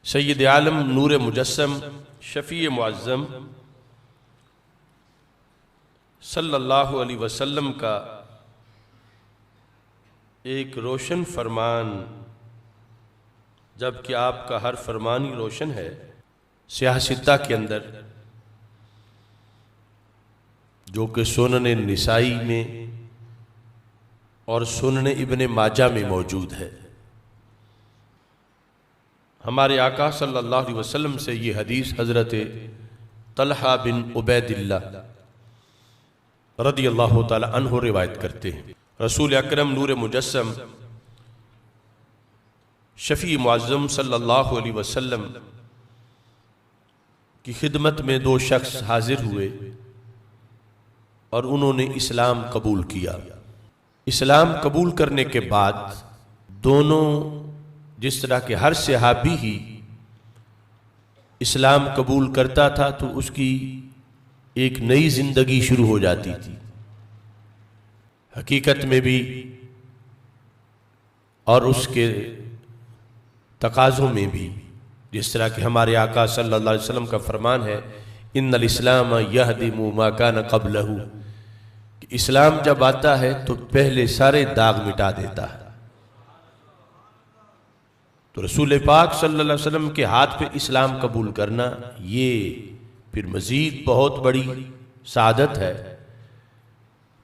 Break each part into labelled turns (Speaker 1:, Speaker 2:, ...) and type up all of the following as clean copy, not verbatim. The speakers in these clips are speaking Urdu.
Speaker 1: سید عالم نور مجسم شفیع معظم صلی اللہ علیہ وسلم کا ایک روشن فرمان، جبکہ آپ کا ہر فرمان ہی روشن ہے، سیاہ ستہ کے اندر جو کہ سنن نسائی میں اور سنن ابن ماجہ میں موجود ہے۔ ہمارے آقا صلی اللہ علیہ وسلم سے یہ حدیث حضرت طلحہ بن عبید اللہ رضی اللہ تعالی عنہ روایت کرتے ہیں۔ رسول اکرم نور مجسم شفیع معظم صلی اللہ علیہ وسلم کی خدمت میں دو شخص حاضر ہوئے اور انہوں نے اسلام قبول کیا۔ اسلام قبول کرنے کے بعد دونوں، جس طرح کہ ہر صحابی ہی اسلام قبول کرتا تھا تو اس کی ایک نئی زندگی شروع ہو جاتی تھی، حقیقت میں بھی اور اس کے تقاضوں میں بھی، جس طرح کہ ہمارے آقا صلی اللہ علیہ وسلم کا فرمان ہے ان الاسلام یہدم ما کان قبلہ، کہ اسلام جب آتا ہے تو پہلے سارے داغ مٹا دیتا ہے۔ تو رسول پاک صلی اللہ علیہ وسلم کے ہاتھ پہ اسلام قبول کرنا یہ پھر مزید بہت بڑی سعادت ہے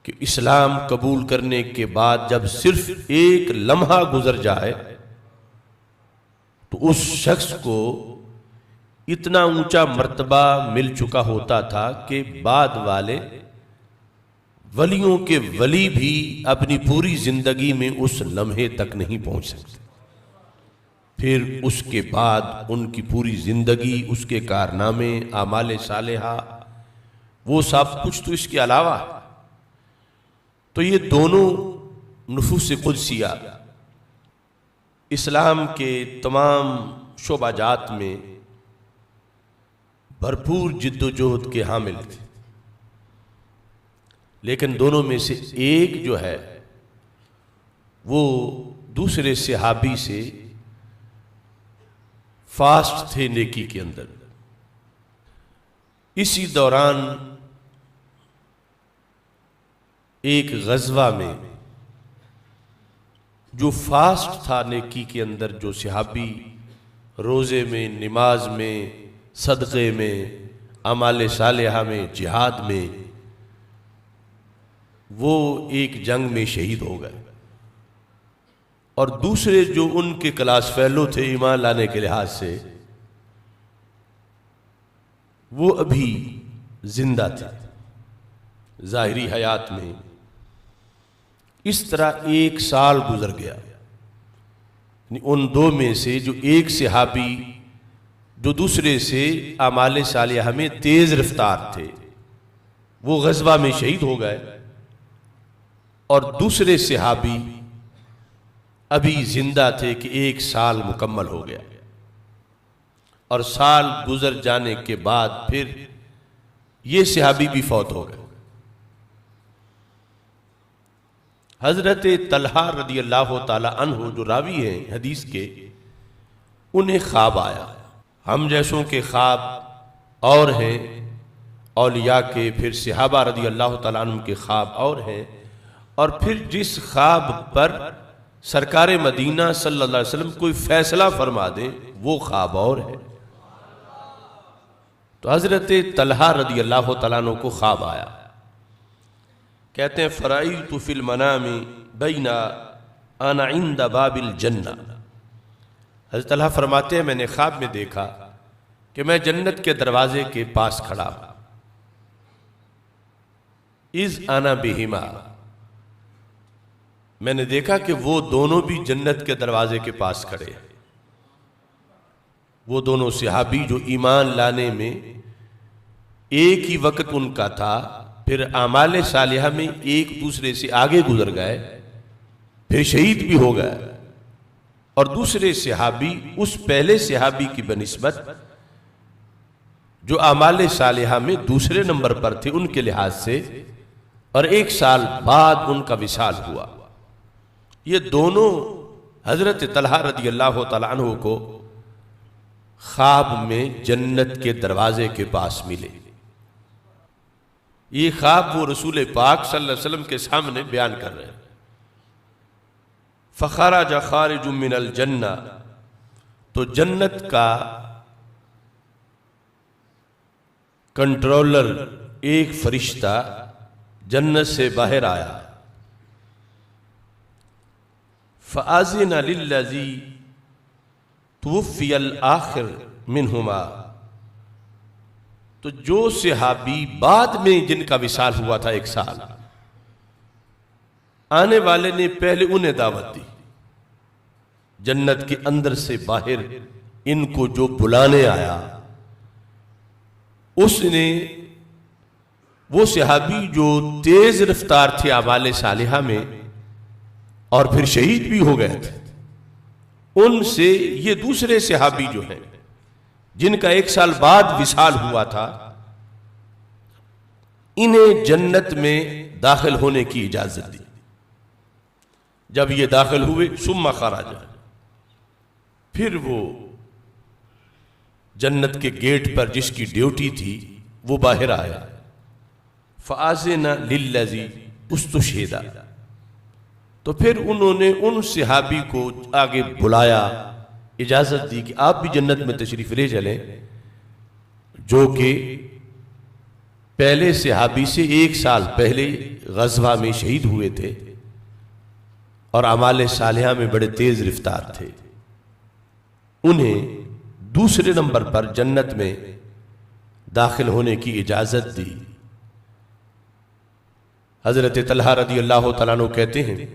Speaker 1: کہ اسلام قبول کرنے کے بعد جب صرف ایک لمحہ گزر جائے تو اس شخص کو اتنا اونچا مرتبہ مل چکا ہوتا تھا کہ بعد والے ولیوں کے ولی بھی اپنی پوری زندگی میں اس لمحے تک نہیں پہنچ سکتے۔ پھر اس کے بعد ان کی پوری زندگی، اس کے کارنامے، اعمال صالحہ، وہ سب کچھ تو اس کے علاوہ۔ تو یہ دونوں نفوس قدسیہ اسلام کے تمام شعبہ جات میں بھرپور جد و جہد کے حامل تھے، لیکن دونوں میں سے ایک جو ہے وہ دوسرے صحابی سے فاسٹ تھے نیکی کے اندر۔ اسی دوران ایک غزوہ میں جو فاسٹ تھا نیکی کے اندر، جو صحابی روزے میں، نماز میں، صدقے میں، اعمال صالحہ میں، جہاد میں، وہ ایک جنگ میں شہید ہو گئے، اور دوسرے جو ان کے کلاس فیلو تھے ایمان لانے کے لحاظ سے، وہ ابھی زندہ تھے ظاہری حیات میں۔ اس طرح ایک سال گزر گیا، یعنی ان دو میں سے جو ایک صحابی جو دوسرے سے اعمال صالحہ میں تیز رفتار تھے وہ غزوہ میں شہید ہو گئے، اور دوسرے صحابی ابھی زندہ تھے کہ ایک سال مکمل ہو گیا، اور سال گزر جانے کے بعد پھر یہ صحابی بھی فوت ہو گئے۔ حضرت طلحہ رضی اللہ تعالی عنہ جو راوی ہیں حدیث کے، انہیں خواب آیا۔ ہم جیسوں کے خواب اور ہیں، اولیاء کے، پھر صحابہ رضی اللہ تعالیٰ عنہ کے خواب اور ہیں، اور پھر جس خواب پر سرکار مدینہ صلی اللہ علیہ وسلم کوئی فیصلہ فرما دیں وہ خواب اور ہے۔ تو حضرت طلحہ رضی اللہ تعالیٰ عنہ کو خواب آیا، کہتے ہیں فرأیت فی المنام بین انا عند باب الجنہ۔ حضرت طلحہ فرماتے ہیں میں نے خواب میں دیکھا کہ میں جنت کے دروازے کے پاس کھڑا ہوں، اذ انا بہما، میں نے دیکھا کہ وہ دونوں بھی جنت کے دروازے کے پاس کھڑے ہیں۔ وہ دونوں صحابی جو ایمان لانے میں ایک ہی وقت ان کا تھا، پھر اعمال صالحہ میں ایک دوسرے سے آگے گزر گئے، پھر شہید بھی ہو گئے، اور دوسرے صحابی اس پہلے صحابی کی بنسبت جو اعمال صالحہ میں دوسرے نمبر پر تھے ان کے لحاظ سے، اور ایک سال بعد ان کا وصال ہوا۔ یہ دونوں حضرت طلحہ رضی اللہ تعالیٰ عنہ کو خواب میں جنت کے دروازے کے پاس ملے۔ یہ خواب وہ رسول پاک صلی اللہ علیہ وسلم کے سامنے بیان کر رہے ہیں۔ فخرج خارج من الجنہ، تو جنت کا کنٹرولر ایک فرشتہ جنت سے باہر آیا۔ فَأَذِنَ لِلَّذِي تُوفِّيَ الْآخِرُ مِنْهُمَا، تو جو صحابی بعد میں جن کا وصال ہوا تھا 1 سال، آنے والے نے پہلے انہیں دعوت دی۔ جنت کے اندر سے باہر ان کو جو بلانے آیا، اس نے وہ صحابی جو تیز رفتار تھے اعمال صالحہ میں اور پھر شہید بھی ہو گئے تھے، ان سے یہ دوسرے صحابی جو ہیں جن کا 1 سال بعد وصال ہوا تھا، انہیں جنت میں داخل ہونے کی اجازت دی۔ جب یہ داخل ہوئے ثم خرج، پھر وہ جنت کے گیٹ پر جس کی ڈیوٹی تھی وہ باہر آیا۔ فَآذِنَ لِلَّذِي اُسْتُشْهِدَ، تو پھر انہوں نے ان صحابی کو آگے بلایا، اجازت دی کہ آپ بھی جنت میں تشریف لے چلیں، جو کہ پہلے صحابی سے 1 سال پہلے غزوہ میں شہید ہوئے تھے اور اعمال صالحہ میں بڑے تیز رفتار تھے۔ انہیں دوسرے نمبر پر جنت میں داخل ہونے کی اجازت دی۔ حضرت طلحہ رضی اللہ تعالیٰ عنہ کہتے ہیں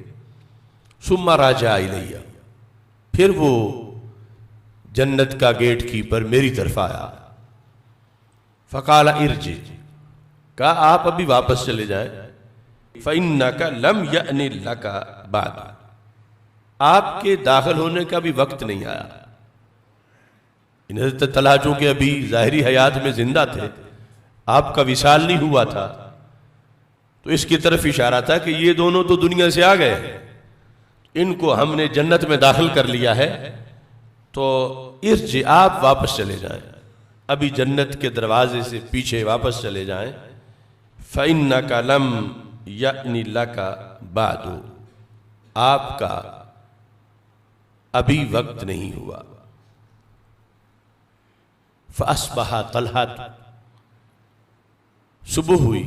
Speaker 1: ثم راجع الیہ، پھر وہ جنت کا گیٹ کیپر میری طرف آیا۔ فقال ارجع، کہا آپ ابھی واپس چلے جائیں۔ فإنک لم یأن لک بعد، آپ کے داخل ہونے کا بھی وقت نہیں آیا۔ حضرت طلحہ چونکہ ابھی ظاہری حیات میں زندہ تھے، آپ کا وصال نہیں ہوا تھا، تو اس کی طرف اشارہ تھا کہ یہ دونوں تو دنیا سے آ گئے، ان کو ہم نے جنت میں داخل کر لیا ہے، تو ارجع، آپ واپس چلے جائیں، ابھی جنت کے دروازے سے پیچھے واپس چلے جائیں۔ فإنک لم یأن لک بعد، آپ کا ابھی وقت نہیں ہوا۔ فأصبح طلحہ، صبح ہوئی،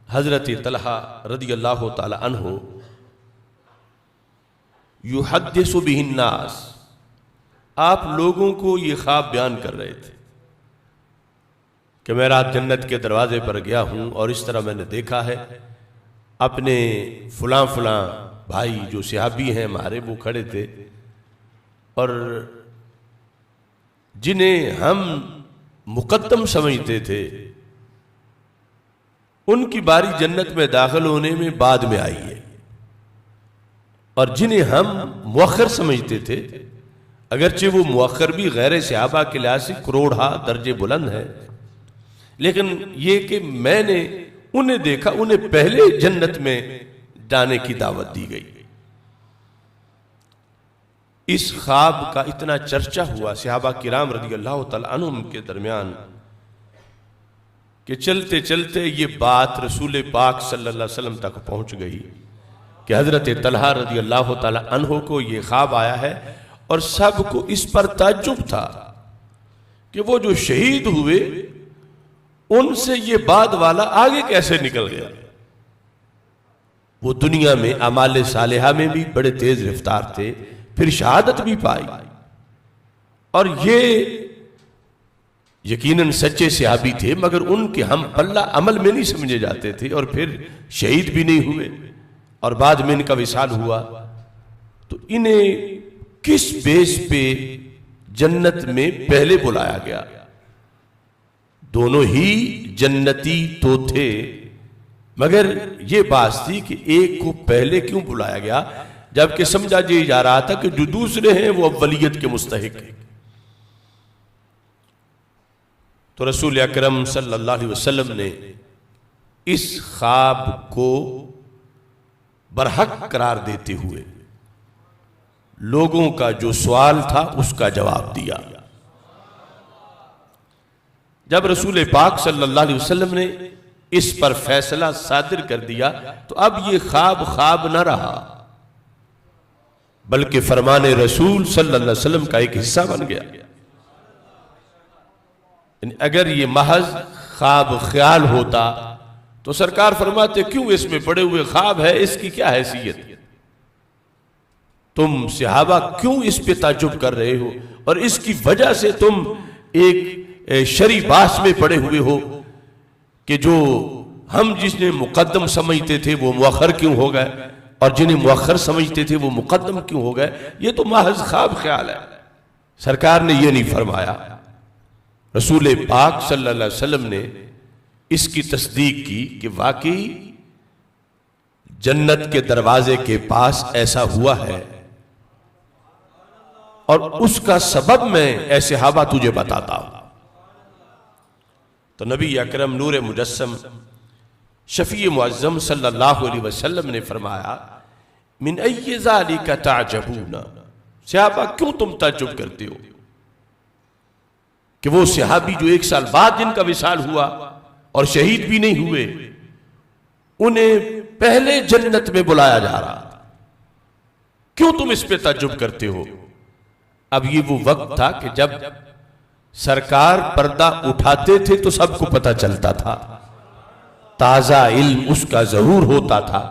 Speaker 1: حضرت طلحہ رضی اللہ تعالی عنہ یحدث بہ الناس، آپ لوگوں کو یہ خواب بیان کر رہے تھے کہ میں رات جنت کے دروازے پر گیا ہوں اور اس طرح میں نے دیکھا ہے، اپنے فلاں فلاں بھائی جو صحابی ہیں ہمارے وہ کھڑے تھے، اور جنہیں ہم مقدم سمجھتے تھے ان کی باری جنت میں داخل ہونے میں بعد میں آئی ہے، اور جنہیں ہم مؤخر سمجھتے تھے، اگرچہ وہ مؤخر بھی غیر صحابہ کے لحاظ سے کروڑہا درجے بلند ہے، لیکن یہ کہ میں نے انہیں دیکھا، انہیں پہلے جنت میں جانے کی دعوت دی گئی۔ اس خواب کا اتنا چرچہ ہوا صحابہ کرام رضی اللہ تعالیٰ عنہم کے درمیان کہ چلتے چلتے یہ بات رسول پاک صلی اللہ علیہ وسلم تک پہنچ گئی کہ حضرت طلحہ رضی اللہ تعالیٰ عنہ کو یہ خواب آیا ہے، اور سب کو اس پر تعجب تھا کہ وہ جو شہید ہوئے ان سے یہ بعد والا آگے کیسے نکل گیا۔ وہ دنیا میں اعمال صالحہ میں بھی بڑے تیز رفتار تھے، پھر شہادت بھی پائی، اور یہ یقیناً سچے صحابی تھے، مگر ان کے ہم پلہ عمل میں نہیں سمجھے جاتے تھے، اور پھر شہید بھی نہیں ہوئے اور بعد میں ان کا وصال ہوا، تو انہیں کس بیس پہ جنت میں پہلے بلایا گیا؟ دونوں ہی جنتی تو تھے، مگر یہ بات تھی کہ ایک کو پہلے کیوں بلایا گیا، جبکہ سمجھا جا رہا تھا کہ جو دوسرے ہیں وہ اولیت کے مستحق ہیں۔ تو رسول اکرم صلی اللہ علیہ وسلم نے اس خواب کو برحق قرار دیتے ہوئے لوگوں کا جو سوال تھا اس کا جواب دیا۔ جب رسول پاک صلی اللہ علیہ وسلم نے اس پر فیصلہ صادر کر دیا تو اب یہ خواب نہ رہا، بلکہ فرمان رسول صلی اللہ علیہ وسلم کا ایک حصہ بن گیا۔ یعنی اگر یہ محض خواب خیال ہوتا تو سرکار فرماتے کیوں اس میں پڑے ہوئے خواب ہے، اس کی کیا حیثیت، تم صحابہ کیوں اس پہ تعجب کر رہے ہو، اور اس کی وجہ سے تم ایک شرعی باس میں پڑے ہوئے ہو کہ جو ہم جس نے مقدم سمجھتے تھے وہ مؤخر کیوں ہو گئے، اور جنہیں مؤخر سمجھتے تھے وہ مقدم کیوں ہو گئے، یہ تو محض خواب خیال ہے۔ سرکار نے یہ نہیں فرمایا، رسول پاک صلی اللہ علیہ وسلم نے اس کی تصدیق کی کہ واقعی جنت کے دروازے کے پاس ایسا ہوا ہے، اور اس کا سبب میں اے صحابہ تجھے بتاتا ہوں۔ تو نبی اکرم نور مجسم شفیع معظم صلی اللہ علیہ وسلم نے فرمایا من ای ذالک تعجبون، صحابہ کیوں تم تعجب کرتے ہو کہ وہ صحابی جو 1 سال بعد جن کا وصال ہوا اور شہید بھی نہیں ہوئے، انہیں پہلے جنت میں بلایا جا رہا تھا، کیوں تم اس پہ تعجب کرتے ہو؟ اب یہ وہ وقت تھا کہ جب سرکار پردہ اٹھاتے تھے تو سب کو پتہ چلتا تھا، تازہ علم اس کا ظہور ہوتا تھا،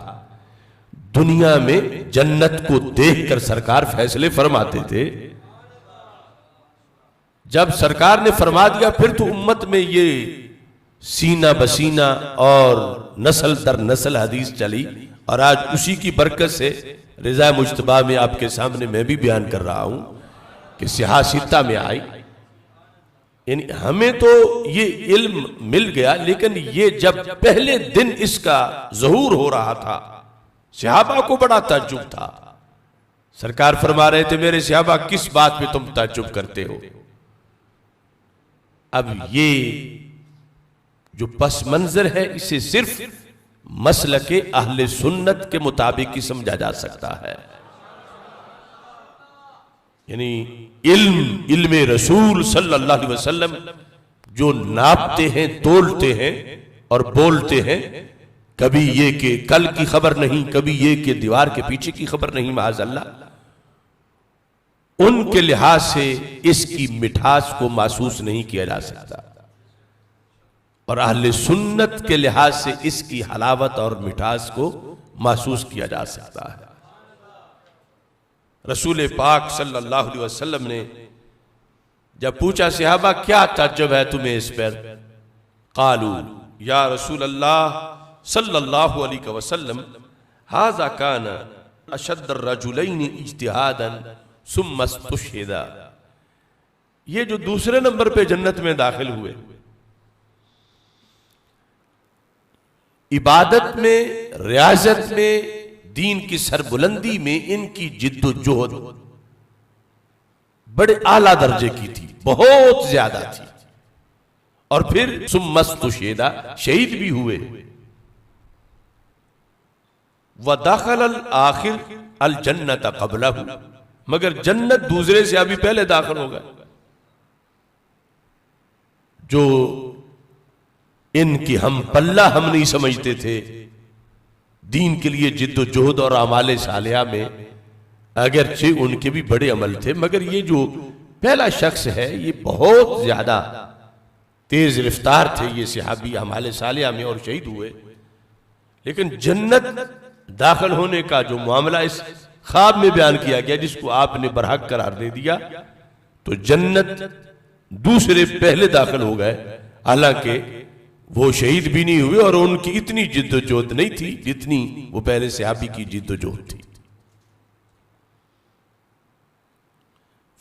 Speaker 1: دنیا میں جنت کو دیکھ کر سرکار فیصلے فرماتے تھے۔ جب سرکار نے فرما دیا پھر تو امت میں یہ سینہ بسینہ اور نسل در نسل حدیث چلی، اور آج اسی کی برکت سے رضا مجتبیٰ میں آپ کے سامنے میں بھی بیان کر رہا ہوں کہ صحاح ستہ میں آئی۔ یعنی ہمیں تو یہ علم مل گیا، لیکن یہ جب پہلے دن اس کا ظہور ہو رہا تھا صحابہ کو بڑا تعجب تھا۔ سرکار فرما رہے تھے میرے صحابہ کس بات پہ تم تعجب کرتے ہو؟ اب یہ جو پس منظر ہے اسے صرف مسلک اہل سنت کے مطابق ہی سمجھا جا سکتا ہے۔ یعنی علم رسول صلی اللہ علیہ وسلم جو ناپتے ہیں، تولتے ہیں اور بولتے ہیں، کبھی یہ کہ کل کی خبر نہیں، کبھی یہ کہ دیوار کے پیچھے کی خبر نہیں، معاذ اللہ، ان کے لحاظ سے اس کی مٹھاس کو محسوس نہیں کیا جا سکتا، اور اہل سنت کے لحاظ سے اس کی حلاوت اور مٹھاس کو محسوس کیا جا سکتا ہے۔ رسول پاک صلی اللہ علیہ وسلم نے جب پوچھا صحابہ کیا تعجب ہے تمہیں اس پر؟ قالوا یا رسول اللہ صلی اللہ علیہ وسلم ھذا کان اشد الرجلین اجتہادا ثم استشہدا، یہ جو دوسرے نمبر پہ جنت میں داخل ہوئے، عبادت میں، ریاضت میں، دین کی سربلندی میں ان کی جد و جہد بڑے اعلیٰ درجے کی تھی، بہت زیادہ تھی، اور پھر ثم استشہدا، شہید بھی ہوئے۔ وَدَخَلَ الْآخِرُ الْجَنَّةَ قَبْلَهُ، مگر جنت دوسرے سے ابھی پہلے داخل ہو گئے۔ جو ان کی ہم پلہ ہم نہیں سمجھتے تھے، دین کے لیے جد و جہد اور اعمال صالحہ میں اگرچہ ان کے بھی بڑے عمل تھے، مگر یہ جو پہلا شخص ہے یہ بہت زیادہ تیز رفتار تھے یہ صحابی اعمال صالحہ میں، اور شہید ہوئے۔ لیکن جنت داخل ہونے کا جو معاملہ اس خواب میں بیان کیا گیا جس کو آپ نے برحق قرار دے دیا، تو جنت دوسرے پہلے داخل ہو گئے، حالانکہ وہ شہید بھی نہیں ہوئے اور ان کی اتنی جد و جہد نہیں تھی جتنی وہ پہلے صحابی کی جد و جہد تھی۔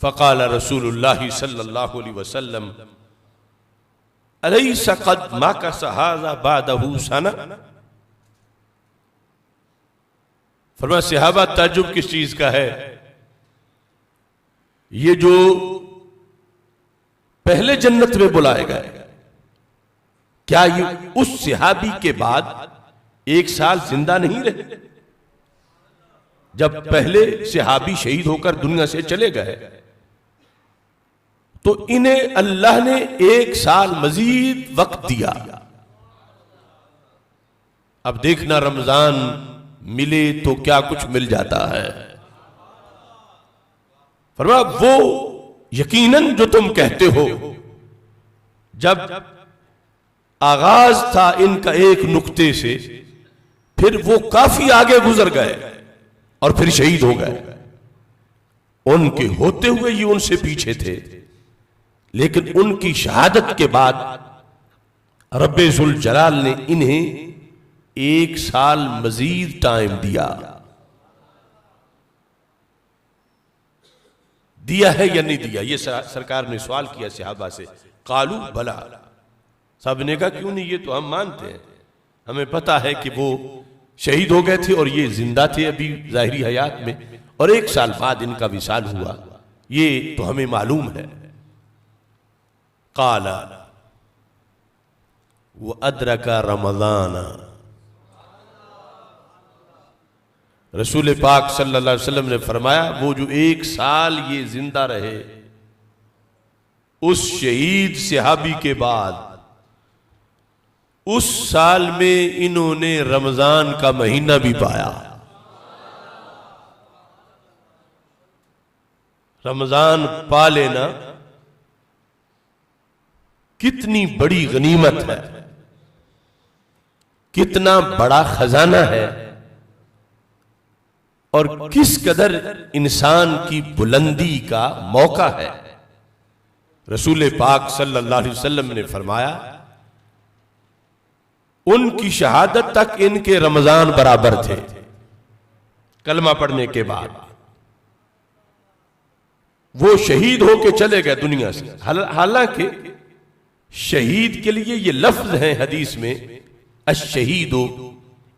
Speaker 1: فقال رسول اللہ صلی اللہ علیہ وسلم الیس قد مکث ھذا بعدہ سنہ، فرمایا صحابہ تعجب کس چیز کا ہے، یہ جو پہلے جنت میں بلائے گئے کیا یہ اس صحابی کے بعد 1 سال زندہ نہیں رہے؟ جب پہلے صحابی شہید ہو کر دنیا سے چلے گئے تو انہیں اللہ نے 1 سال مزید وقت دیا. اب دیکھنا رمضان ملے تو کیا کچھ مل جاتا ہے. فرمایا وہ یقیناً جو تم کہتے ہو. جب آغاز تھا ان کا ایک نقطے سے، پھر وہ کافی آگے گزر گئے اور پھر شہید ہو گئے. ان کے ہوتے ہوئے یہ ان سے پیچھے تھے، لیکن ان کی شہادت کے بعد رب ذوالجلال نے انہیں 1 سال مزید ٹائم دیا ہے یا نہیں دیا؟ یہ سرکار نے سوال کیا صحابہ سے. قالو بلا، سب نے کہا کیوں نہیں، یہ تو ہم مانتے ہیں، ہمیں پتا ہے کہ وہ شہید ہو گئے تھے اور یہ زندہ تھے ابھی ظاہری حیات میں، اور 1 سال بعد ان کا وصال ہوا، یہ تو ہمیں معلوم ہے. قال وَأَدْرَكَ رَمَضَانَ، رسول پاک صلی اللہ علیہ وسلم نے فرمایا وہ جو 1 سال یہ زندہ رہے، اس شہید صحابی کے بعد اس سال میں انہوں نے رمضان کا مہینہ بھی پایا. رمضان پا لینا کتنی بڑی غنیمت ہے، کتنا بڑا خزانہ ہے، اور کس قدر انسان کی بلندی کا موقع ہے. رسول پاک صلی اللہ علیہ وسلم نے فرمایا ان کی شہادت تک ان کے رمضان برابر تھے کلمہ پڑھنے کے بعد. وہ شہید ہو کے چلے گئے دنیا سے، حالانکہ شہید کے لیے یہ لفظ ہے حدیث میں، الشہید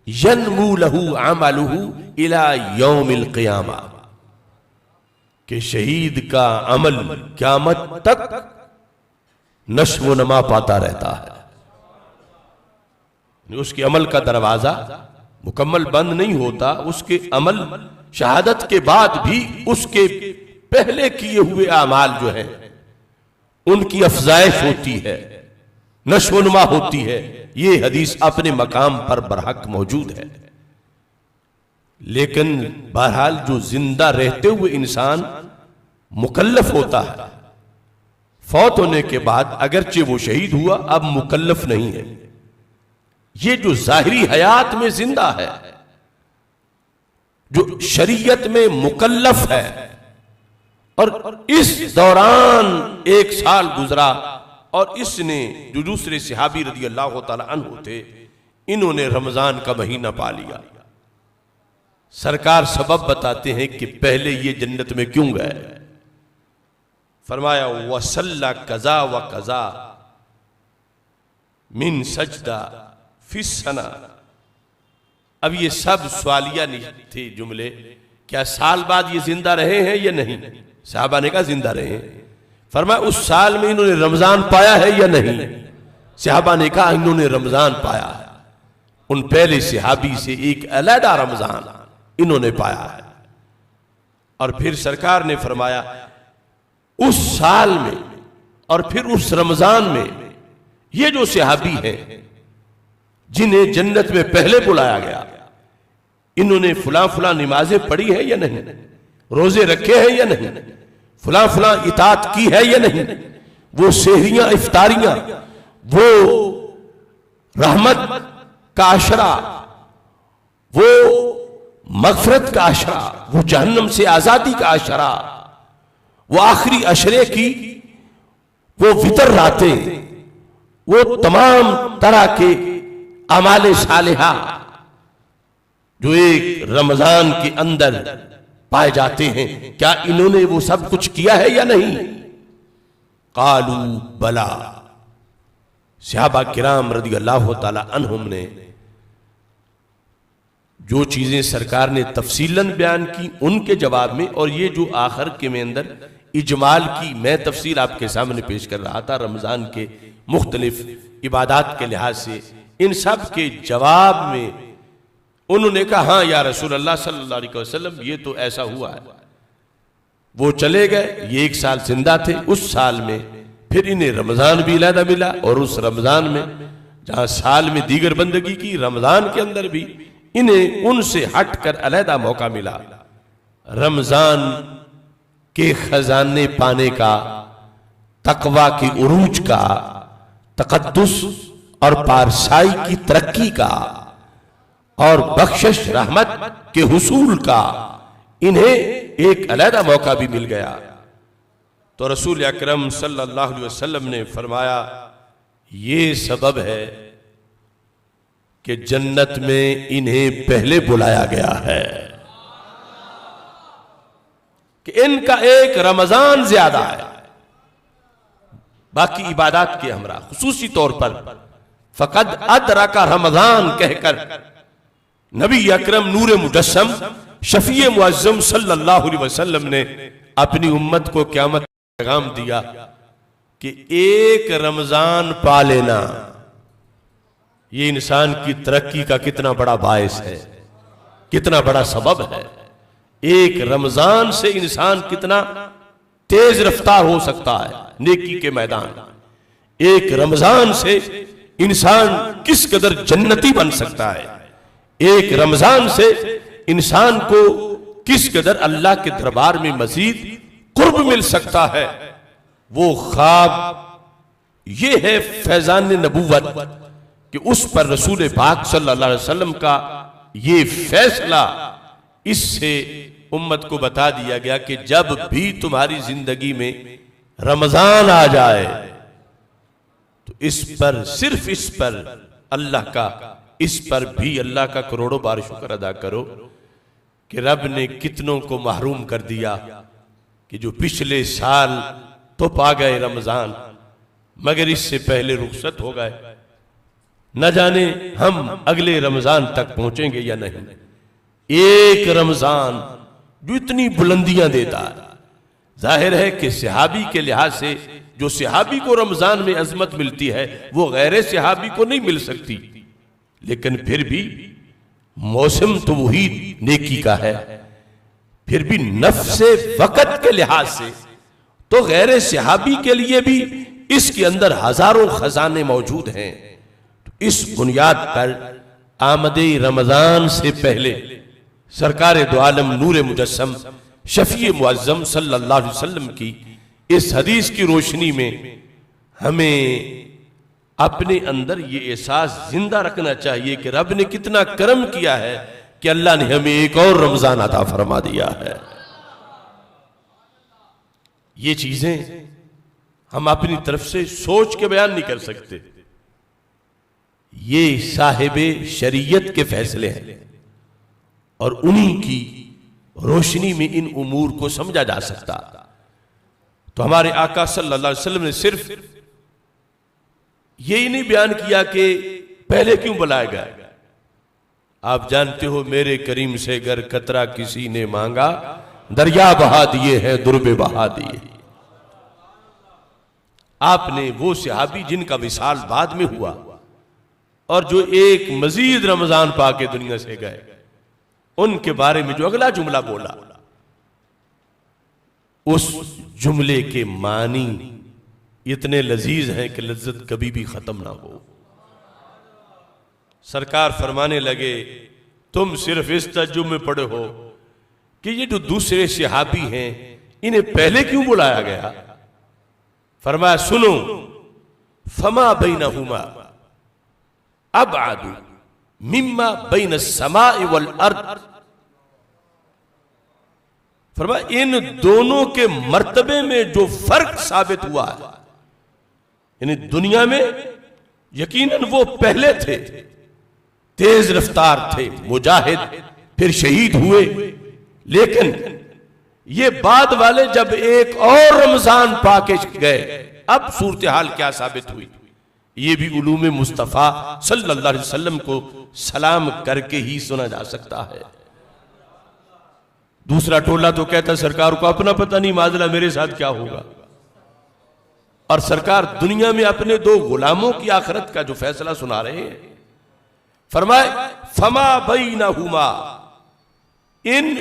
Speaker 1: ینمو لہو عملہ الی یوم القیامہ، کہ شہید کا عمل قیامت تک نشو و نما پاتا رہتا ہے. اس کے عمل کا دروازہ مکمل بند نہیں ہوتا، اس کے عمل شہادت کے بعد بھی اس کے پہلے کیے ہوئے اعمال جو ہیں ان کی افزائش ہوتی ہے، نشو و نما ہوتی ہے. یہ حدیث اپنے مقام پر برحق موجود ہے. لیکن بہرحال جو زندہ رہتے ہوئے انسان مکلف ہوتا ہے، فوت ہونے کے بعد اگرچہ وہ شہید ہوا اب مکلف نہیں ہے. یہ جو ظاہری حیات میں زندہ ہے، جو شریعت میں مکلف ہے، اور اس دوران 1 سال گزرا اور اس نے جو دوسرے صحابی رضی اللہ تعالی عنہ تھے انہوں نے رمضان کا مہینہ پا لیا. سرکار سبب بتاتے ہیں کہ پہلے یہ جنت میں کیوں گئے. فرمایا وَصَلَّ قَضَا وَقَضَا مِن سجدہ فی السنہ. اب یہ سب سوالیہ تھے جملے، کیا سال بعد یہ زندہ رہے ہیں یا نہیں؟ صحابہ نے کہا زندہ رہے ہیں. فرمایا اس سال میں انہوں نے رمضان پایا ہے یا نہیں؟ صحابہ نے کہا انہوں نے رمضان پایا ہے. ان پہلے صحابی سے ایک علیحدہ رمضان انہوں نے پایا ہے. اور پھر سرکار نے فرمایا اس سال میں اور پھر اس رمضان میں یہ جو صحابی ہیں جنہیں جنت میں پہلے بلایا گیا، انہوں نے فلاں فلاں نمازیں پڑھی ہیں یا نہیں، روزے رکھے ہیں یا نہیں، فلاں فلاں اطاعت کی ہے یا نہیں، وہ سحریاں افطاریاں، وہ رحمت کا عشرہ، وہ مغفرت کا عشرہ، وہ جہنم سے آزادی کا عشرہ، وہ آخری عشرے کی وہ وتر راتیں، وہ تمام طرح کے اعمال صالحہ جو ایک رمضان کے اندر پائے جاتے ہیں، کیا انہوں نے وہ سب کچھ کیا ہے یا نہیں؟ قالوا بلا. صحابہ کرام رضی اللہ تعالی عنہم نے جو چیزیں سرکار نے تفصیلاً بیان کی ان کے جواب میں، اور یہ جو آخر کے میں اندر اجمال کی میں تفصیل آپ کے سامنے پیش کر رہا تھا رمضان کے مختلف عبادات کے لحاظ سے، ان سب کے جواب میں انہوں نے کہا ہاں یا رسول اللہ صلی اللہ علیہ وسلم یہ تو ایسا ہوا ہے. وہ چلے گئے، یہ 1 سال زندہ تھے، اس سال میں پھر انہیں رمضان بھی علیحدہ ملا، اور اس رمضان میں جہاں سال میں دیگر بندگی کی، رمضان کے اندر بھی انہیں ان سے ہٹ کر علیحدہ موقع ملا رمضان کے خزانے پانے کا، تقوی کی عروج کا، تقدس اور پارسائی کی ترقی کا، اور بخشش رحمت کے حصول کا انہیں ایک علیحدہ موقع بھی مل گیا۔ تو رسول اکرم صلی اللہ علیہ وسلم نے فرمایا یہ سبب ہے کہ جنت میں انہیں پہلے بلایا گیا ہے، کہ ان کا ایک رمضان زیادہ ہے باقی عبادات کے ہمراہ، خصوصی طور پر فقد ادرک رمضان کہہ کر نبی اکرم نور مجسم شفیع معظم صلی اللہ علیہ وسلم نے اپنی امت کو قیامت کا پیغام دیا کہ ایک رمضان پا لینا یہ انسان کی ترقی کا کتنا بڑا باعث ہے، کتنا بڑا سبب ہے۔ ایک رمضان سے انسان کتنا تیز رفتار ہو سکتا ہے نیکی کے میدان، ایک رمضان سے انسان کس قدر جنتی بن سکتا ہے، ایک رمضان سے انسان کو کس قدر اللہ کے دربار میں مزید قرب مل سکتا ہے۔ وہ خواب یہ ہے فیضان نبوت کہ اس پر رسول پاک صلی اللہ علیہ وسلم کا یہ فیصلہ، اس سے امت کو بتا دیا گیا کہ جب بھی تمہاری زندگی میں رمضان آ جائے تو اس پر، صرف اس پر اللہ کا، اس پر بھی اللہ کا کروڑوں بار شکر ادا کرو کہ رب نے کتنوں کو محروم کر دیا کہ جو پچھلے سال تو پا گئے رمضان مگر اس سے پہلے رخصت ہو گئے، نہ جانے ہم اگلے رمضان تک پہنچیں گے یا نہیں۔ ایک رمضان جو اتنی بلندیاں دیتا ہے، ظاہر ہے کہ صحابی کے لحاظ سے جو صحابی کو رمضان میں عظمت ملتی ہے وہ غیر صحابی کو نہیں مل سکتی، لیکن پھر بھی موسم تو وہی نیکی کا ہے، پھر بھی نفس وقت کے لحاظ سے تو غیر صحابی کے لیے بھی اس کے اندر ہزاروں خزانے موجود ہیں۔ اس بنیاد پر آمد رمضان سے پہلے سرکار دو عالم نور مجسم شفیع معظم صلی اللہ علیہ وسلم کی اس حدیث کی روشنی میں ہمیں اپنے اندر یہ احساس زندہ رکھنا چاہیے کہ رب نے کتنا کرم کیا ہے کہ اللہ نے ہمیں ایک اور رمضان عطا فرما دیا ہے۔ یہ چیزیں ہم اپنی طرف سے سوچ کے بیان نہیں کر سکتے، یہ صاحب شریعت کے فیصلے ہیں اور انہی کی روشنی میں ان امور کو سمجھا جا سکتا۔ تو ہمارے آقا صلی اللہ علیہ وسلم نے صرف یہی نہیں بیان کیا کہ پہلے کیوں بلایا گیا۔ آپ جانتے ہو میرے کریم سے گر قطرہ کسی نے مانگا، دریا بہا دیے ہیں دربے بہا دیے۔ آپ نے وہ صحابی جن کا وصال بعد میں ہوا اور جو ایک مزید رمضان پا کے دنیا سے گئے، ان کے بارے میں جو اگلا جملہ بولا، اس جملے کے معنی اتنے لذیذ ہیں کہ لذت کبھی بھی ختم نہ ہو۔ سرکار فرمانے لگے تم صرف اس تعجب میں پڑے ہو کہ یہ جو دوسرے صحابی ہیں انہیں پہلے کیوں بلایا گیا؟ فرمایا سنو، فما بینہما ابعد مما بین السماء والارض، فرمایا ان دونوں کے مرتبے میں جو فرق ثابت ہوا ہے، یعنی دنیا میں یقیناً وہ پہلے تھے، تیز رفتار تھے، مجاہد، پھر شہید ہوئے، لیکن یہ بعد والے جب ایک اور رمضان پا کے گئے اب صورتحال کیا ثابت ہوئی؟ یہ بھی علوم مصطفیٰ صلی اللہ علیہ وسلم کو سلام کر کے ہی سنا جا سکتا ہے۔ دوسرا ٹولہ تو کہتا سرکار کو اپنا پتہ نہیں معاذاللہ میرے ساتھ کیا ہوگا، اور سرکار دنیا میں اپنے دو غلاموں کی آخرت کا جو فیصلہ سنا رہے ہیں۔ فرمائے فما بینہما، ان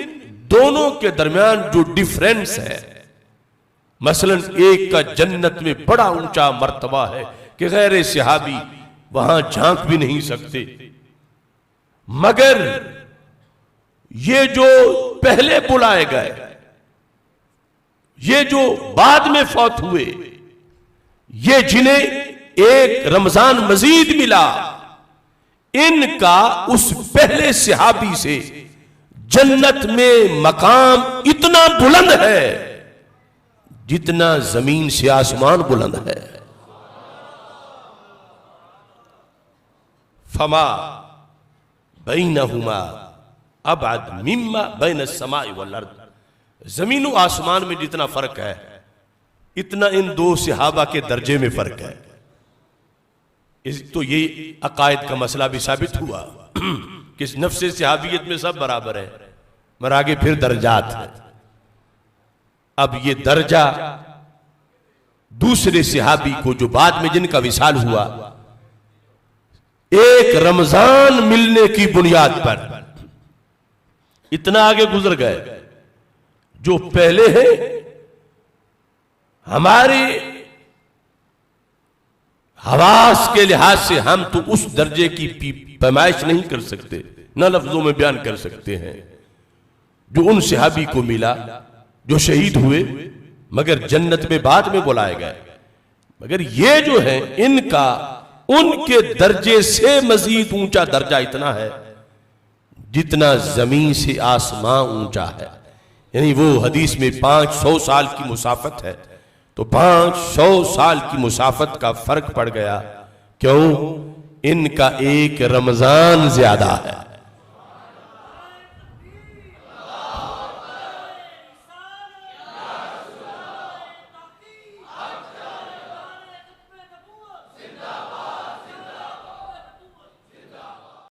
Speaker 1: دونوں کے درمیان جو ڈیفرنس ہے، مثلا ایک کا جنت میں بڑا اونچا مرتبہ ہے کہ غیر صحابی وہاں جھانک بھی نہیں سکتے، مگر یہ جو پہلے بلائے گئے، یہ جو بعد میں فوت ہوئے، یہ جنہیں ایک رمضان مزید ملا، ان کا اس پہلے صحابی سے جنت میں مقام اتنا بلند ہے جتنا زمین سے آسمان بلند ہے۔ فما بینہما ابعد مما بین السماء والارض، زمین و آسمان میں جتنا فرق ہے اتنا ان دو صحابہ کے درجے میں فرق ہے۔ تو یہ عقائد کا مسئلہ بھی ثابت ہوا کہ نفس صحابیت میں سب برابر ہے، مگر آگے پھر درجات ہیں۔ اب یہ درجہ دوسرے صحابی کو جو بعد میں جن کا وصال ہوا، ایک رمضان ملنے کی بنیاد پر اتنا آگے گزر گئے، جو پہلے ہیں ہمارے حواس کے لحاظ سے ہم تو اس درجے کی پیمائش نہیں کر سکتے، نہ لفظوں میں بیان کر سکتے ہیں جو ان صحابی کو ملا جو شہید ہوئے مگر جنت میں بعد میں بلائے گئے۔ مگر یہ جو ہے ان کا ان کے درجے سے مزید اونچا درجہ اتنا ہے جتنا زمین سے آسمان اونچا ہے، یعنی وہ حدیث میں 500 سال کی مسافت ہے، تو 500 سال کی مسافت کا فرق پڑ گیا، کیوں؟ ان کا ایک رمضان زیادہ ہے۔